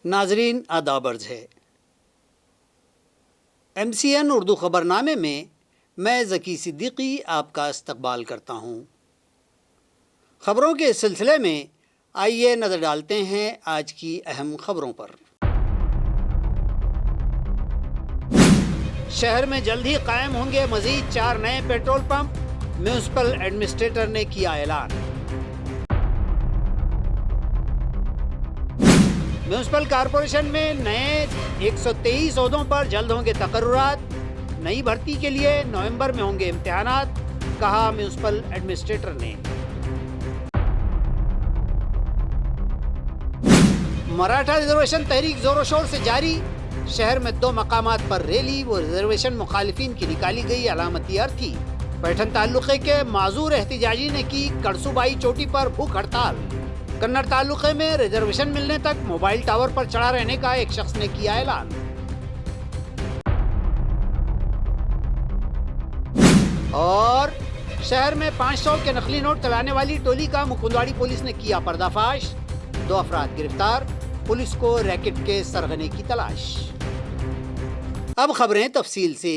ناظرین آداب عرض ہے۔ MCN اردو خبرنامے میں ذکی صدیقی آپ کا استقبال کرتا ہوں۔ خبروں کے اس سلسلے میں آئیے نظر ڈالتے ہیں آج کی اہم خبروں پر۔ شہر میں جلد ہی قائم ہوں گے مزید 4 نئے پیٹرول پمپ، میونسپل ایڈمنسٹریٹر نے کیا اعلان۔ میونسپل کارپوریشن میں نئے 123 عہدوں پر جلد ہوں گے تقررات، نئی بھرتی کے لیے نومبر میں ہوں گے امتحانات، کہا میونسپل ایڈمنسٹریٹر نے۔ مراٹھا ریزرویشن تحریک زور و شور سے جاری، شہر میں 2 مقامات پر ریلی و ریزرویشن مخالفین کی نکالی گئی علامتی ارتھی۔ پیٹھن تعلقے کے معذور احتجاجی نے کی کڑسوبائی چوٹی پر بھوک ہڑتال۔ کنڑ تعلقے میں ریزرویشن ملنے تک موبائل ٹاور پر چڑھا رہنے کا ایک شخص نے کیا اعلان۔ اور شہر میں 500 کے نقلی نوٹ چلانے والی ٹولی کا مکندواڑی پولیس نے کیا پردہ فاش، 2 افراد گرفتار، پولیس کو ریکٹ کے سرغنے کی تلاش۔ اب خبریں تفصیل سے۔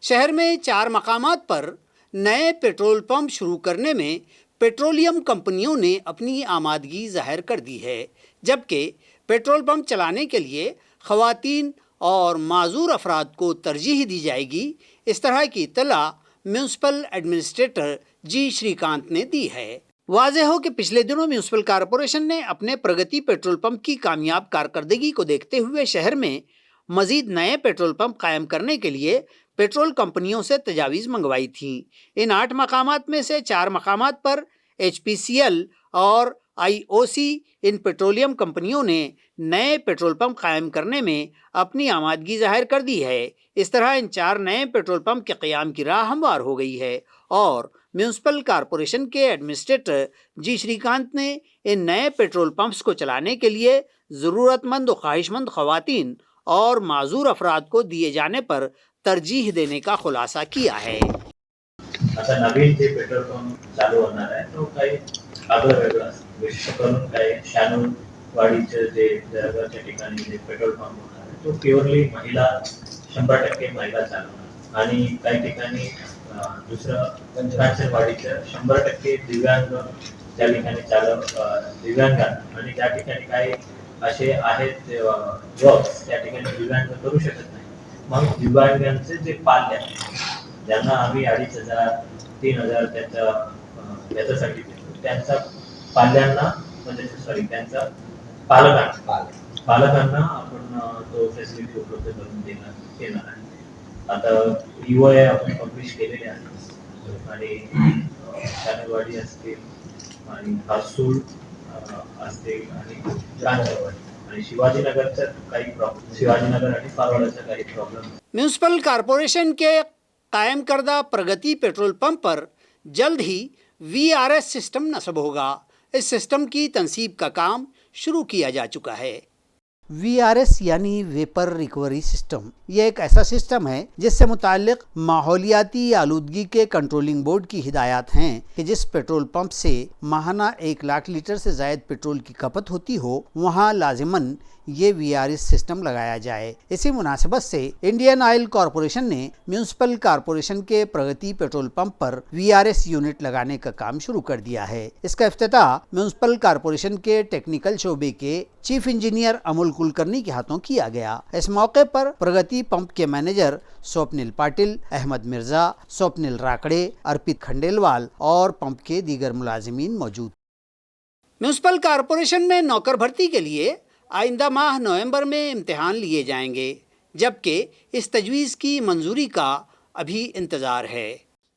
شہر میں 4 مقامات پر نئے پیٹرول پمپ شروع کرنے میں پیٹرولیم کمپنیوں نے اپنی آمادگی ظاہر کر دی ہے، جبکہ پیٹرول پمپ چلانے کے لیے خواتین اور معذور افراد کو ترجیح دی جائے گی۔ اس طرح کی اطلاع میونسپل ایڈمنسٹریٹر جی شری کانت نے دی ہے۔ واضح ہو کہ پچھلے دنوں میونسپل کارپوریشن نے اپنے پرگتی پیٹرول پمپ کی کامیاب کارکردگی کو دیکھتے ہوئے شہر میں مزید نئے پیٹرول پمپ قائم کرنے کے لیے پیٹرول کمپنیوں سے تجاویز منگوائی تھیں۔ ان 8 مقامات میں سے 4 مقامات پر HPCL اور IOC ان پیٹرولیم کمپنیوں نے نئے پیٹرول پمپ قائم کرنے میں اپنی آمادگی ظاہر کر دی ہے۔ اس طرح ان 4 نئے پیٹرول پمپ کے قیام کی راہ ہموار ہو گئی ہے اور میونسپل کارپوریشن کے ایڈمنسٹریٹر جی شری کانت نے ان نئے پیٹرول پمپس کو چلانے کے لیے ضرورت مند و خواہش مند خواتین اور معذور افراد کو دیے جانے پر ترجیح دینے का खुलासा किया है। आता नवीन जे पेट्रोल पंप चालू होणार आहे तो काही आगळं वेगळं विशेष करून काही शानूरवाडीचे जे जळगावच्या ठिकाणी जे पेट्रोल पंप होणार आहे तो प्युअरली महिला 100% महिला चालवणार आणि काही ठिकाणी दुसरं पंचवाडीचं 100% दिव्यांग त्या ठिकाणी दिव्यांग आणि त्या ठिकाणी काही असे आहेत जॉब्स त्या ठिकाणी दिव्यांग करू शकत नाही। मग दिव्यांगांचे जे पाल्य ज्यांना आम्ही 2,500-3,000 त्याच्यासाठी देतो त्यांच्या पाल्यांना म्हणजे त्यांच्या पालकांना आपण तो फॅसिलिटी उपलब्ध करून देणार आहे। आता EOI आपण पब्लिश केलेले आहे आणि शानूरवाडी असतील आणि हर्सूल असतील आणि रांजणवाडी आणि शिवाजीनगरचा काही प्रॉब्लेम शिवाजीनगर आणि पारवाड्याचा काही प्रॉब्लेम। म्यूनसिपल कॉरपोरेशन के कायम करदा प्रगति पेट्रोल पंप पर जल्द ही VRS सिस्टम नस्ब होगा। इस सिस्टम की तनसीब का काम शुरू किया जा चुका है। VRS यानी वेपर रिकवरी सिस्टम, ये एक ऐसा सिस्टम है जिससे मुताल्लिक माहौलियाती आलूदगी के कंट्रोलिंग बोर्ड की हिदायत हैं कि जिस पेट्रोल पंप से माहाना 1 लाख लीटर से ज़ायद पेट्रोल की खपत होती हो वहाँ लाजिमन ये VRS सिस्टम लगाया जाए। इसी मुनासिबत से इंडियन ऑयल कॉरपोरेशन ने म्यूनसिपल कॉरपोरेशन के प्रगति पेट्रोल पंप पर VRS यूनिट लगाने का काम शुरू कर दिया है। इसका इफ्तिताह म्यूनसिपल कॉरपोरेशन के टेक्निकल शोबे के चीफ इंजीनियर अमोल कुलकर्णी के हाथों किया गया। इस मौके पर प्रगति पंप के मैनेजर स्वप्निल पाटिल, अहमद मिर्जा, स्वप्निल राकड़े, अर्पित खंडेलवाल और पंप के दीगर मुलाजिमीन मौजूद। म्यूनसिपल कॉरपोरेशन में नौकर भर्ती के लिए आइंदा माह नवंबर में इम्तिहान लिए जाएंगे, जबकि इस तजवीज़ की मंजूरी का अभी इंतज़ार है।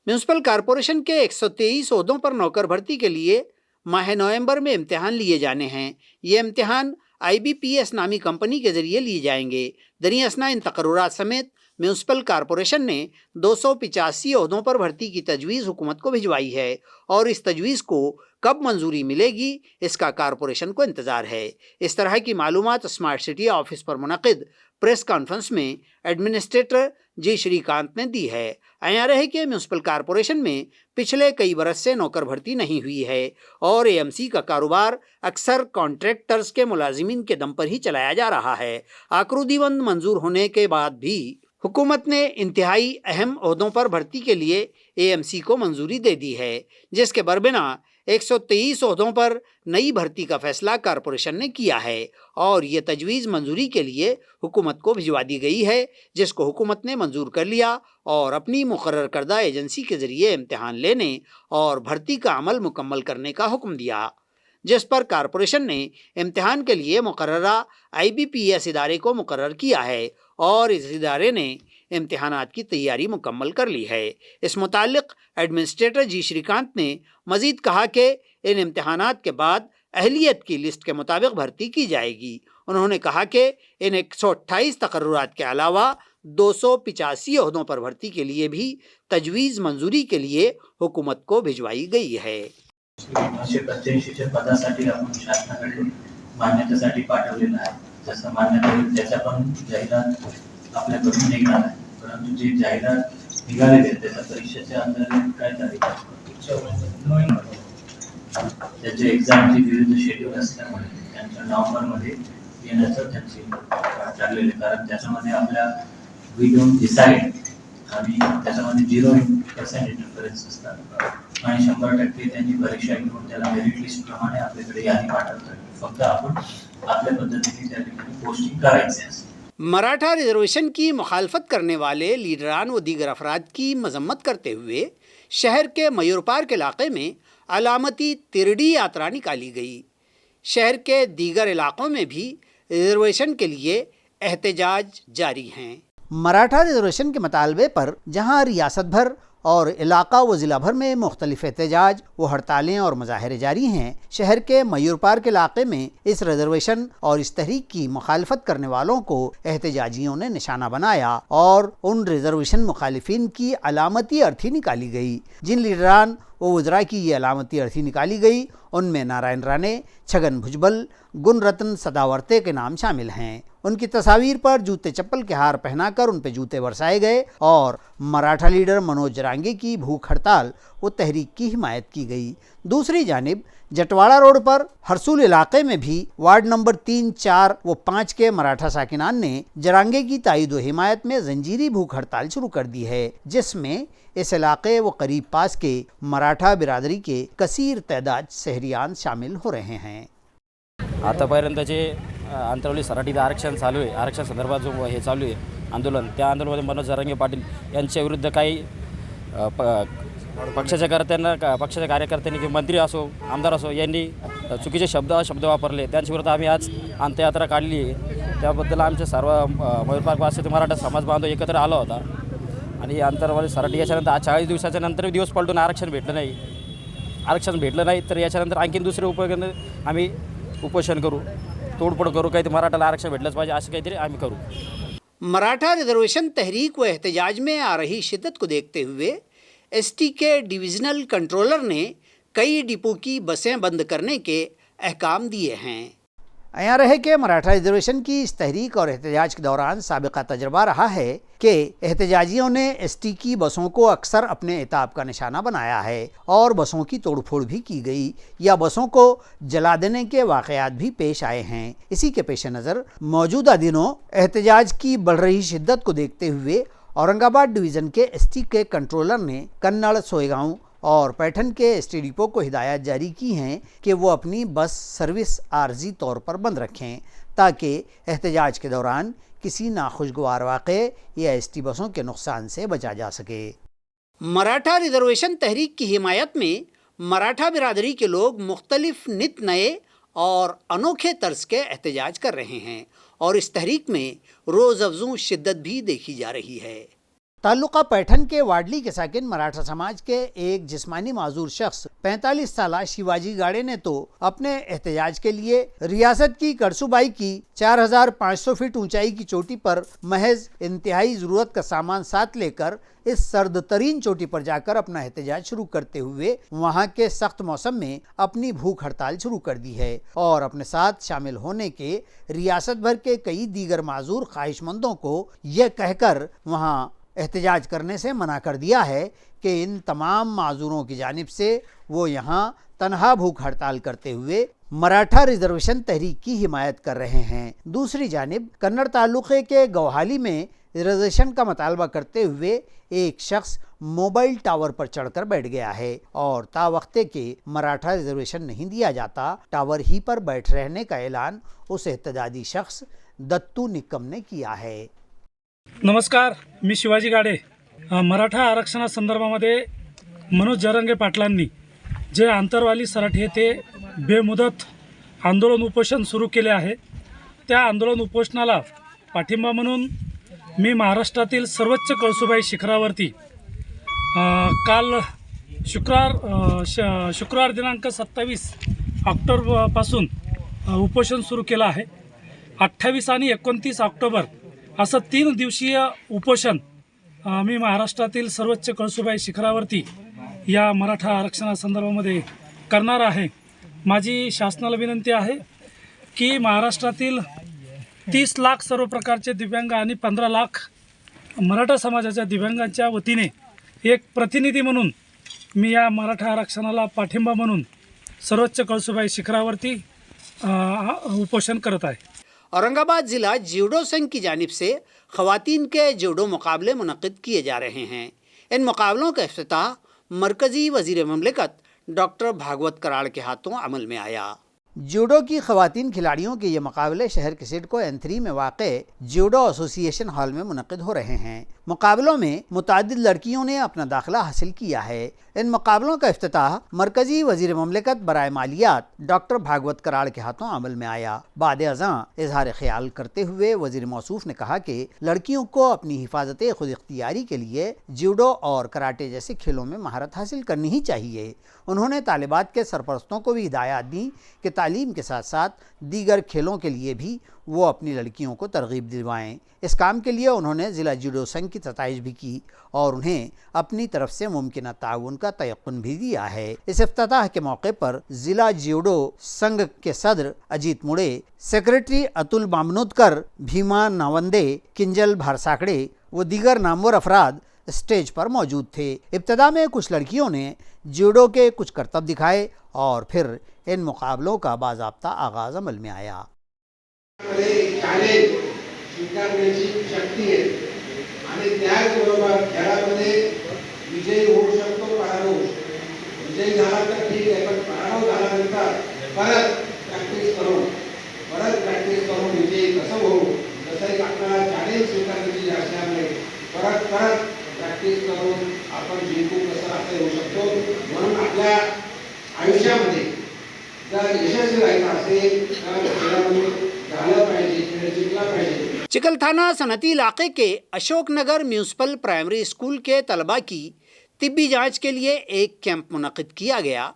म्यूनसिपल कॉरपोरेशन के 123 ओहदों पर नौकर भर्ती के लिए माह नवंबर में इम्तिहान लिए जाने हैं। ये इम्तिहान IBPS नामी कंपनी के ज़रिए लिए जाएंगे। दरी असना इन तकर्रुरात समेत म्यूनसिपल कॉरपोरेशन ने 285 ओहदों पर भर्ती की तजवीज़ हुकूमत को भिजवाई है और इस तजवीज़ को कब मंजूरी मिलेगी इसका कॉरपोरेशन को इंतज़ार है। इस तरह की मालूमात स्मार्ट सिटी ऑफिस पर मुनक़िद प्रेस कॉन्फ्रेंस में एडमिनिस्ट्रेटर जी श्रीकांत ने दी है। IRA के म्यूनसिपल कॉरपोरेशन में पिछले कई बरस से नौकर भर्ती नहीं हुई है और AMC का कारोबार अक्सर कॉन्ट्रैक्टर्स के मुलाजिमीन के दम पर ही चलाया जा रहा है। आकृतिबंद मंजूर होने के बाद भी हुकूमत ने इंतहाई अहम ओहदों पर भर्ती के लिए AMC को मंजूरी दे दी है, जिसके बरबिना 123 ओहदों पर नई भर्ती का फैसला कॉरपोरेशन ने किया है और ये तजवीज़ मंजूरी के लिए हुकूमत को भिजवा दी गई है, जिसको हुकूमत ने मंजूर कर लिया और अपनी मुकर्रर करदा एजेंसी के ज़रिए इम्तिहान लेने और भर्ती का अमल मुकम्मल करने का हुक्म दिया, जिस पर कॉरपोरेशन ने इम्तिहान के लिए मुकर्ररा IBPS इदारे को मुकर्रर किया है और इस इदारे ने इम्तिहानात की तैयारी मुकम्मल कर ली है। इस मुतालिक एडमिनिस्ट्रेटर जी श्रीकांत ने मज़ीद कहा कि इन इम्तिहानात के बाद अहलियत की लिस्ट के मुताबिक भर्ती की जाएगी। उन्होंने कहा कि इन 128 तकर्रुरात के अलावा 285 ओहदों पर भर्ती के लिए भी तजवीज़ मंजूरी के लिए हुकूमत को भिजवाई गई है। 985 पदासाठी आपण शासनाकडे मान्यतेसाठी पाठवलेलं आहे. जसं मान्यता होईल त्याच्या पण जाहिरात आपल्याकडून निघणार आहे. परंतु जी जाहिरात निघालेली आहे त्याच्या परीक्षेच्या अंतर्गत काय तारीख आहे? त्याचे एक्झामची विविध शेड्यूल असल्यामुळे त्यांच्या नोव्हेंबरमध्ये येण्याचं त्यांची ठरलेलं आहे. कारण त्याच्यामध्ये आपल्या वी डोंट डिसाइड आणि त्याच्यामध्ये 0% इंटरफरन्स असतात आणि 100% त्यांनी परीक्षा घेऊन त्याला मेरिट लिस्ट प्रमाणे आपल्याकडे यादी पाठवतात. फक्त आपण आपल्या पद्धतीने त्या ठिकाणी पोस्टिंग करायचे असते. मराठा रिजर्वेशन की मुखालफत करने वाले लीडरान व दीगर अफराद की मजम्मत करते हुए शहर के मयूर पार्क इलाके में अलामती तिरडी यात्रा निकाली गई। शहर के दीगर इलाकों में भी रिजर्वेशन के लिए एहतजाज जारी हैं। मराठा रिजर्वेशन के मुतालबे पर जहां रियासत भर और इलाका व ज़िला भर में मुख्तलिफ एहतजाज व हड़तालें और मुजाहरे जारी हैं, शहर के मयूर पार्क इलाके में इस रिजर्वेशन और इस तहरीक की मुखालफत करने वालों को एहतजाजियों ने निशाना बनाया और उन रिजर्वेशन मुखालिफिन की अलामती अर्थी निकाली गई। जिन लीडरान व वज़रा की ये अलामती अर्थी निकाली गई उनमें नारायण राणे, छगन भुजबल, गुणरत्न सदावर्ते के नाम शामिल हैं। उनकी तस्वीर पर जूते चप्पल के हार पहनाकर उन पर जूते बरसाए गए और मराठा लीडर मनोज जरांगे की भूख हड़ताल व तहरीक की हिमायत की गई। दूसरी जानिब जटवाड़ा रोड पर हरसूल इलाके में भी वार्ड नंबर 3, 4 व 5 के मराठा साकिनान ने जरांगे की तायद व हिमायत में जंजीरी भूख हड़ताल शुरू कर दी है, जिसमें इस इलाके व करीब पास के मराठा बिरादरी के कसीर तादाद शहरियान शामिल हो रहे हैं। आतापर्यंतचे अंतरवली सराटीचं आरक्षण चालू आहे. आरक्षण संदर्भात जो हे चालू आहे आंदोलन, त्या आंदोलनामध्ये मनोज जरांगे पाटील यांच्या विरुद्ध काही पक्षाच्या कार्यकर्त्यांनी किंवा मंत्री असो आमदार असो यांनी चुकीचे शब्द वापरले. त्यांच्या विरुद्ध आम्ही आज अंत्ययात्रा काढली आहे. त्याबद्दल आमचे सर्व मयूर पार्कवासी मराठा समाज बांधव एकत्र आला होता आणि अंतरवाली सराटी याच्यानंतर आज 40 दिवसाच्या नंतर दिवस पलटून आरक्षण भेटलं नाही तर याच्यानंतर आणखीन दुसरे उपक्रम आम्ही उपोषण करू, तोडफोड करू, काही मराठाला आरक्षण भेटलंच पाहिजे असं काहीतरी आम्ही करू। मराठा रिजर्वेशन तहरीक व एहतजाज में आ रही शिद्दत को देखते हुए ST के डिविजनल कंट्रोलर ने कई डिपो की बसें बंद करने के अहकाम दिए हैं। IRA के मराठा रिजर्वेशन की इस तहरीक और एहतजाज के दौरान साबिका तजर्बा रहा है कि एहतजाजियों ने ST की बसों को अक्सर अपने इताब का निशाना बनाया है और बसों की तोड़फोड़ भी की गई या बसों को जला देने के वाक़यात भी पेश आए हैं। इसी के पेश नज़र मौजूदा दिनों एहतजाज की बढ़ रही शिद्दत को देखते हुए औरंगाबाद डिवीज़न के ST के कंट्रोलर ने कन्नड़, सोयगांव और पैठन के ST डिपो को हिदायत जारी की हैं कि वो अपनी बस सर्विस आर्जी तौर पर बंद रखें ताकि एहतजाज के दौरान किसी नाखुशगवार वाक़े या ST बसों के नुकसान से बचा जा सके। मराठा रिजर्वेशन तहरीक की हिमायत में मराठा बिरादरी के लोग मुख्तलिफ नित नए और अनोखे तर्ज के एहतजाज कर रहे हैं और इस तहरीक में रोज़ अफजू शिद्दत भी देखी जा रही है। ताल्लुका पैठन के वाडली के साकिन मराठा समाज के एक जिस्मानी माजूर शख्स 45 साला शिवाजी गाड़े ने तो अपने एहतजाज के लिए रियासत की करसूबाई की 4500 फीट ऊंचाई की चोटी पर महज इंतहाई ज़रूरत का सामान साथ लेकर इस सर्द तरीन चोटी पर जाकर अपना एहतजाज शुरू करते हुए वहां के सख्त मौसम में अपनी भूख हड़ताल शुरू कर दी है और अपने साथ शामिल होने के रियासत भर के कई दीगर माजूर ख्वाहिशमंदों को यह कहकर वहां احتجاج کرنے سے منع کر دیا ہے کہ ان تمام معذوروں کی جانب سے وہ یہاں تنہا بھوک ہڑتال کرتے ہوئے مراٹھا ریزرویشن تحریک کی حمایت کر رہے ہیں۔ دوسری جانب کنڑ تعلقے کے گوہالی میں ریزرویشن کا مطالبہ کرتے ہوئے ایک شخص موبائل ٹاور پر چڑھ کر بیٹھ گیا ہے اور تا وقتے کے مراٹھا ریزرویشن نہیں دیا جاتا ٹاور ہی پر بیٹھ رہنے کا اعلان اس احتجاجی شخص دتو निकम ने किया है। नमस्कार, मी शिवाजी गाडे। मराठा आरक्षणासंदर्भामध्ये मनोज जरंगे पाटलांनी जे आंतरवाली सराठी येथे बेमुदत आंदोलन उपोषण सुरू केले आहे, त्या आंदोलन उपोषणाला पाठिंबा म्हणून मी महाराष्ट्रातील सर्वोच्च कळसुबाई शिखरावरती काल शुक्रवार दिनांक 27 ऑक्टोबरपासून उपोषण सुरू केलं आहे। 28 आणि 29 ऑक्टोबर असं 3 दिवसीय उपोषण मी महाराष्ट्रातील सर्वोच्च कळसुबाई शिखरावरती या मराठा आरक्षणासंदर्भामध्ये करणार आहे। माझी शासनाला विनंती आहे की महाराष्ट्रातील 30 लाख सर्व प्रकारचे दिव्यांग आणि 15 लाख मराठा समाजाच्या दिव्यांगांच्या वतीने एक प्रतिनिधी म्हणून मी या मराठा आरक्षणाला पाठिंबा म्हणून सर्वोच्च कळसुबाई शिखरावरती उपोषण करत आहे। औरंगाबाद ज़िला जूडो संघ की जानिब से ख़वातीन के जूडो मुकाबले मुनक़िद किए जा रहे हैं। इन मुकाबलों का इफ्तिताह मरकज़ी वज़ीर ममलिकत डॉक्टर भागवत कराड़ के हाथों अमल में आया। जूडो की ख़वातीन खिलाड़ियों के ये मुकाबले शहर के सिडको N3 में वाक़े जूडो एसोसिएशन हॉल में मुनक़िद हो रहे हैं। मुकाबलों में मुतादिद लड़कियों ने अपना दाखिला हासिल किया है। इन मुकाबलों का इफ्तिताह मरकज़ी वज़ीर ममलिकत बराए मालियात डॉक्टर भागवत कराड़ के हाथों अमल में आया। बाद अज़ां इजहार ख्याल करते हुए वज़ीर मौसूफ ने कहा कि लड़कियों को अपनी हिफाजत खुद इख्तियारी के लिए जूडो और कराटे जैसे खेलों में महारत हासिल करनी ही चाहिए। उन्होंने तालिबात के सरपरस्तों को भी हिदायत दी कि तालीम के साथ साथ दीगर खेलों के लिए भी वो अपनी लड़कियों को तरगीब दिलवाएं। इस काम के लिए उन्होंने ज़िला जूडो संघ की सताइश भी की और उन्हें अपनी तरफ से मुमकिन ताउन का तयक़ुन भी दिया है। इस इफ्तिताह के मौके पर ज़िला जूडो संघ के सदर अजीत मुड़े, सेक्रेटरी अतुल बामनोदकर, भीमा नावंदे, किंजल भारसाकड़े व दीगर नामवर अफराद स्टेज पर मौजूद थे। इब्तदा में कुछ लड़कियों ने जूडो के कुछ करतब दिखाए और फिर इन मुकाबलों का बाज़ाब्ता आगाज़ अमल में आया। चॅलेंज स्वीकारण्याची शक्ती आहे आणि त्याचबरोबर खेळामध्ये विजयी होऊ शकतो, पराभव विजयी झाला तर ठीक आहे, पण पराभव झाल्यानंतर परत प्रॅक्टिस करून विजयी कसं होऊ, जसं एक आपल्याला चॅलेंज स्वीकारण्याची असल्यामुळे परत प्रॅक्टिस करून आपण जिंकू कसं असं होऊ शकतो। म्हणून आपल्या आयुष्यामध्ये जर यशस्वी राहायचं असेल तर खेळामध्ये चिकलथाना सनती इलाके के Ashok Nagar municipal primary school के तलबा की तिब्बी जांच के लिए एक कैंप मुनक़िद किया गया,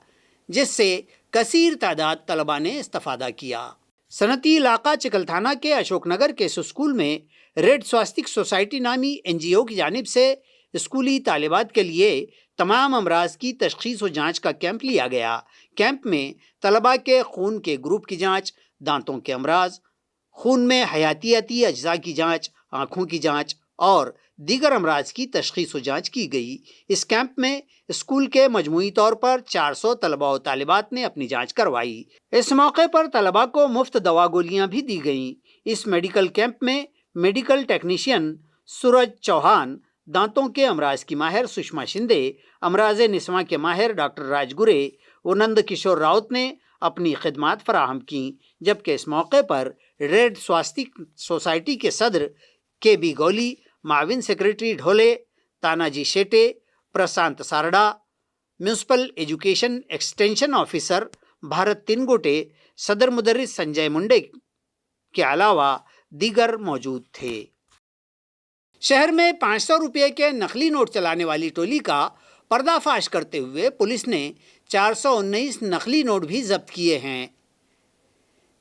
जिससे कसीर तादाद तलबा ने इस्तिफ़ादा किया। सनती इलाका चिकलथाना के अशोक नगर के इस स्कूल में रेड स्वास्तिक सोसाइटी नामी NGO की जानिब से स्कूली तालिबात के लिए तमाम अमराज की तशख़ीस व जाँच का कैंप लिया गया। कैंप में तलबा के खून के ग्रुप की जाँच, दांतों के अमराज, खून में हयातियाती अज्जा की जांच, आँखों की जांच और दीगर अमराज की तशख़ीस व जांच की गई। इस कैंप में स्कूल के मजमूई तौर पर 400 तलबा व तालिबात ने अपनी जांच करवाई। इस मौके पर तलबा को मुफ्त दवा गोलियां भी दी गईं। इस मेडिकल कैंप में मेडिकल टेक्नीशियन सूरज चौहान, दांतों के अमराज की माहिर सुषमा शिंदे, अमराज निस्वा के माहिर डॉक्टर राजगुरे व नंद किशोर राउत ने अपनी खिदमात फराहम की। जबकि इस मौके पर रेड स्वास्तिक सोसाइटी के सदर KB गौली, माविन secretary Dhole, Tanaji Shete, Prashant Sarda, municipal education extension officer Bharat Tingote, सदर मुदर्रिस संजय मुंडे के अलावा दीगर मौजूद थे। शहर में 500 रुपये के नकली नोट चलाने वाली टोली का पर्दाफाश करते हुए पुलिस ने 419 नकली नोट भी जब्त किए हैं,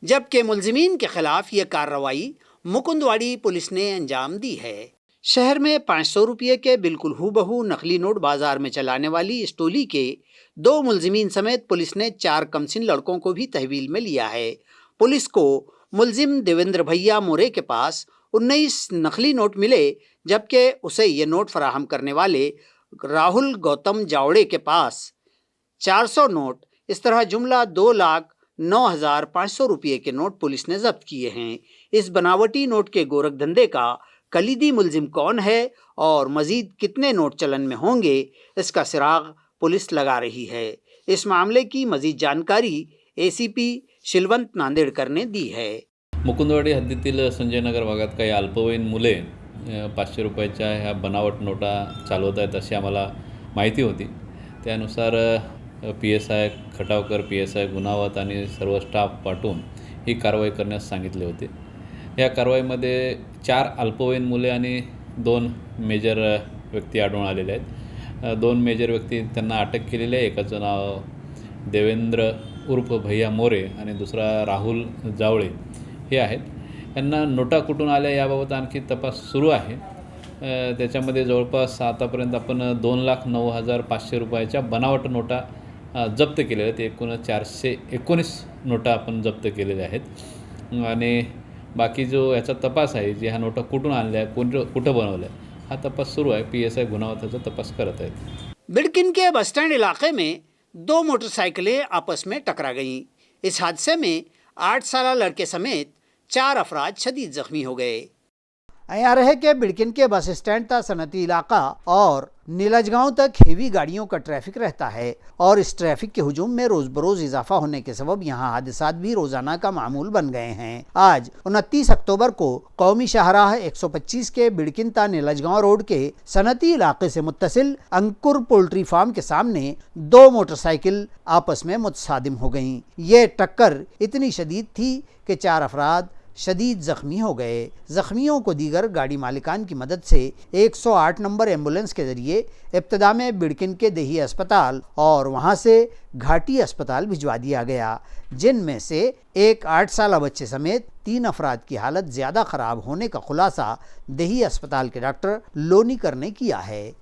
जबकि मुलजिमीन के खिलाफ ये कार्रवाई मुकुंदवाड़ी पुलिस ने अंजाम दी है। शहर में 500 रुपये के बिल्कुल हूबहू नकली नोट बाजार में चलाने वाली इस टोली के 2 मुलजिमीन समेत पुलिस ने 4 कमसिन लड़कों को भी तहवील में लिया है। पुलिस को मुलजिम देवेंद्र भैया मोरे के पास 19 नकली नोट मिले, जबकि उसे ये नोट फराहम करने वाले राहुल गौतम जावड़े के पास 400 नोट, इस तरह जुमला 2,09,500 रुपये के नोट पुलिस ने जब्त किए हैं। इस बनावटी नोट के गोरख धंधे का कलीदी मुलजिम कौन है और मजीद कितने नोट चलन में होंगे, इसका सिराग पुलिस लगा रही है। इस मामले की मजीद जानकारी ACP शिलवंत नांदेडकर ने दी है। मुकुंदवाडी हद्दीतील संजयनगर भागात काही अल्पवयीन मुले 500 रुपयाच्या ह्या बनावट नोटा चालवत आहेत अशी आम्हाला माहिती होती। त्यानुसार PSI खटावकर, PSI गुणावत आणि सर्व स्टाफ पाठवून ही कारवाई करण्यास सांगितले होते। या कारवाईमध्ये 4 अल्पवयीन मुले आणि 2 मेजर व्यक्ती आढळून आलेले आहेत। 2 मेजर व्यक्ती त्यांना अटक केलेली आहे। एकाचं नाव देवेंद्र उर्फ भैया मोरे आणि दुसरा राहुल जावळे हे आहेत। यांना नोटा कुठून आल्या याबाबत आणखी तपास सुरू आहे। त्याच्यामध्ये जवळपास आतापर्यंत आपण 2,09,500 रुपयाच्या बनावट नोटा जप्त केलेल्या आहेत। एकूण 419 नोटा आपण जप्त केलेल्या आहेत आणि बाकी जो याचा तपास आहे, जे ह्या नोटा कुठून आणल्या, कुठं बनवल्या, हा तपास सुरू आहे। PSI गुणावताचा तपास करत आहेत। बिडकिन के बस स्टैंड इलाके में 2 मोटरसाइकिलें आपस में टकरा गईं। इस हादसे में 8 साला लड़के समेत 4 अफराद शदीद जख्मी हो गए। यहाँ रहे कि बिडकिन के बस स्टैंड तक सनती इलाका और नीलजगांव तक हेवी गाड़ियों का ट्रैफिक रहता है और इस ट्रैफिक के हुजूम में रोज़ बरोज़ इजाफा होने के सबब यहाँ हादसात भी रोज़ाना का मामूल बन गए हैं। आज 29 अक्टूबर को कौमी शाहराह 125 के बिडकिन ता नीलजगांव रोड के सनती इलाके से मुत्तसिल अंकुर पोल्ट्री फार्म के सामने 2 मोटरसाइकिल आपस में मुतसादिम हो गईं। ये टक्कर इतनी शदीद थी कि 4 अफराद शदीद ज़ख्मी हो गए। ज़ख्मियों को दीगर गाड़ी मालिकान की मदद से 108 नंबर एम्बुलेंस के ज़रिए इब्तदा में बिडकिन के देही अस्पताल और वहाँ से घाटी अस्पताल भिजवा दिया गया, जिनमें से एक 8 साला बच्चे समेत 3 अफराद की हालत ज़्यादा ख़राब होने का खुलासा देही अस्पताल के डॉक्टर लोनीकर ने किया है।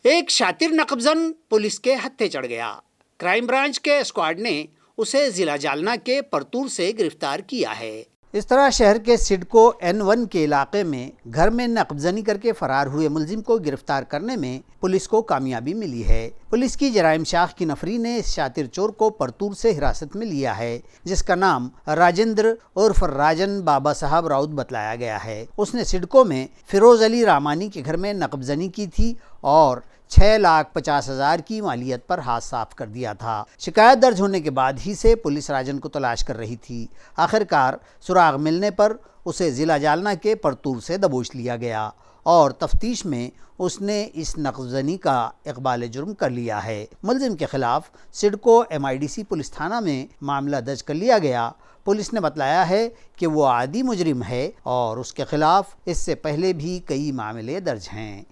एक शातिर नकबजन पुलिस के हत्थे चढ़ गया। क्राइम ब्रांच के स्क्वाड ने उसे ज़िला जालना के परतूर से गिरफ्तार किया है। इस तरह शहर के सिडको N1 के इलाके में घर में नकबजनी करके फरार हुए मुलजिम को गिरफ्तार करने में पुलिस को कामयाबी मिली है। पुलिस की जराइम शाख की नफरी ने इस शातिर चोर को परतूर से हिरासत में लिया है, जिसका नाम राजेंद्र उर्फ राजन बाबा साहब राउत बतलाया गया है। उसने सिडको में फिरोज अली रामानी के घर में नकबजनी की थी और 6,50,000 की मालियत पर हाथ साफ कर दिया था। शिकायत दर्ज होने के बाद ही से पुलिस राजन को तलाश कर रही थी। आखिरकार सुराग मिलने पर उसे ज़िला जालना के परतूर से दबोच लिया गया और तफ्तीश में उसने इस नकबजनी का इकबाल जुर्म कर लिया है। मुलजिम के खिलाफ सिडको MIDC पुलिस थाना में मामला दर्ज कर लिया गया। पुलिस ने बतलाया है कि वो आदी मुजरिम है और उसके खिलाफ इससे पहले भी कई मामले दर्ज हैं।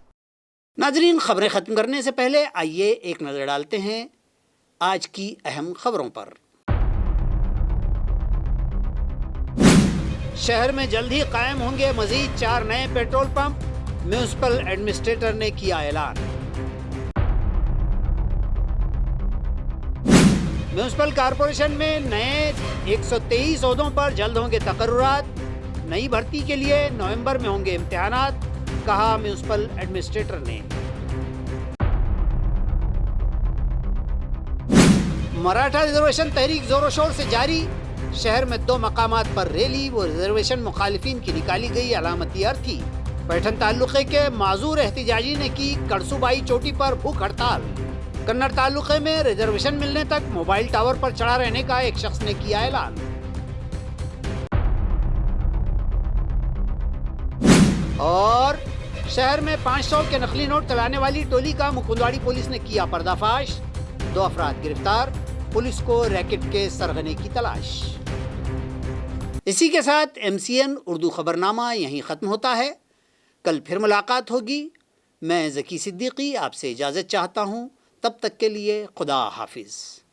नाजरीन, खबरें ख़त्म करने से पहले आइए एक नज़र डालते हैं आज की अहम खबरों पर। शहर में जल्द ही कायम होंगे मजीद 4 नए पेट्रोल पंप, म्यूनिसिपल एडमिनिस्ट्रेटर ने किया ऐलान। म्यूनिसिपल कॉरपोरेशन में नए 123 ओहदों पर जल्द होंगे तकर्रुरात। नई भर्ती के लिए नवंबर में होंगे इम्तिहानात, कहा म्यूनिसिपल एडमिनिस्ट्रेटर ने। मराठा रिजर्वेशन तहरीक जोरों शोर से जारी। शहर में 2 मकामात पर रैली व रिजर्वेशन मुखालिफिन की निकाली गई अलामती अर्थी। पैठन तालुके के माजूर एहतिजाजी ने की करसूबाई चोटी पर भूख हड़ताल। कन्नड़ तालुके में रिजर्वेशन मिलने तक मोबाइल टावर पर चढ़ा रहने का एक शख्स ने किया ऐलान। और शहर में 500 के नकली नोट चलाने वाली टोली का मुकुंदवाड़ी पुलिस ने किया पर्दाफाश। 2 अफराद गिरफ्तार, पुलिस को रैकेट के सरगने की तलाश। इसी के साथ MCN उर्दू खबरनामा यहीं ख़त्म होता है। कल फिर मुलाकात होगी। मैं ज़की सिद्दीकी आपसे इजाज़त चाहता हूँ। तब तक के लिए खुदा हाफिज़।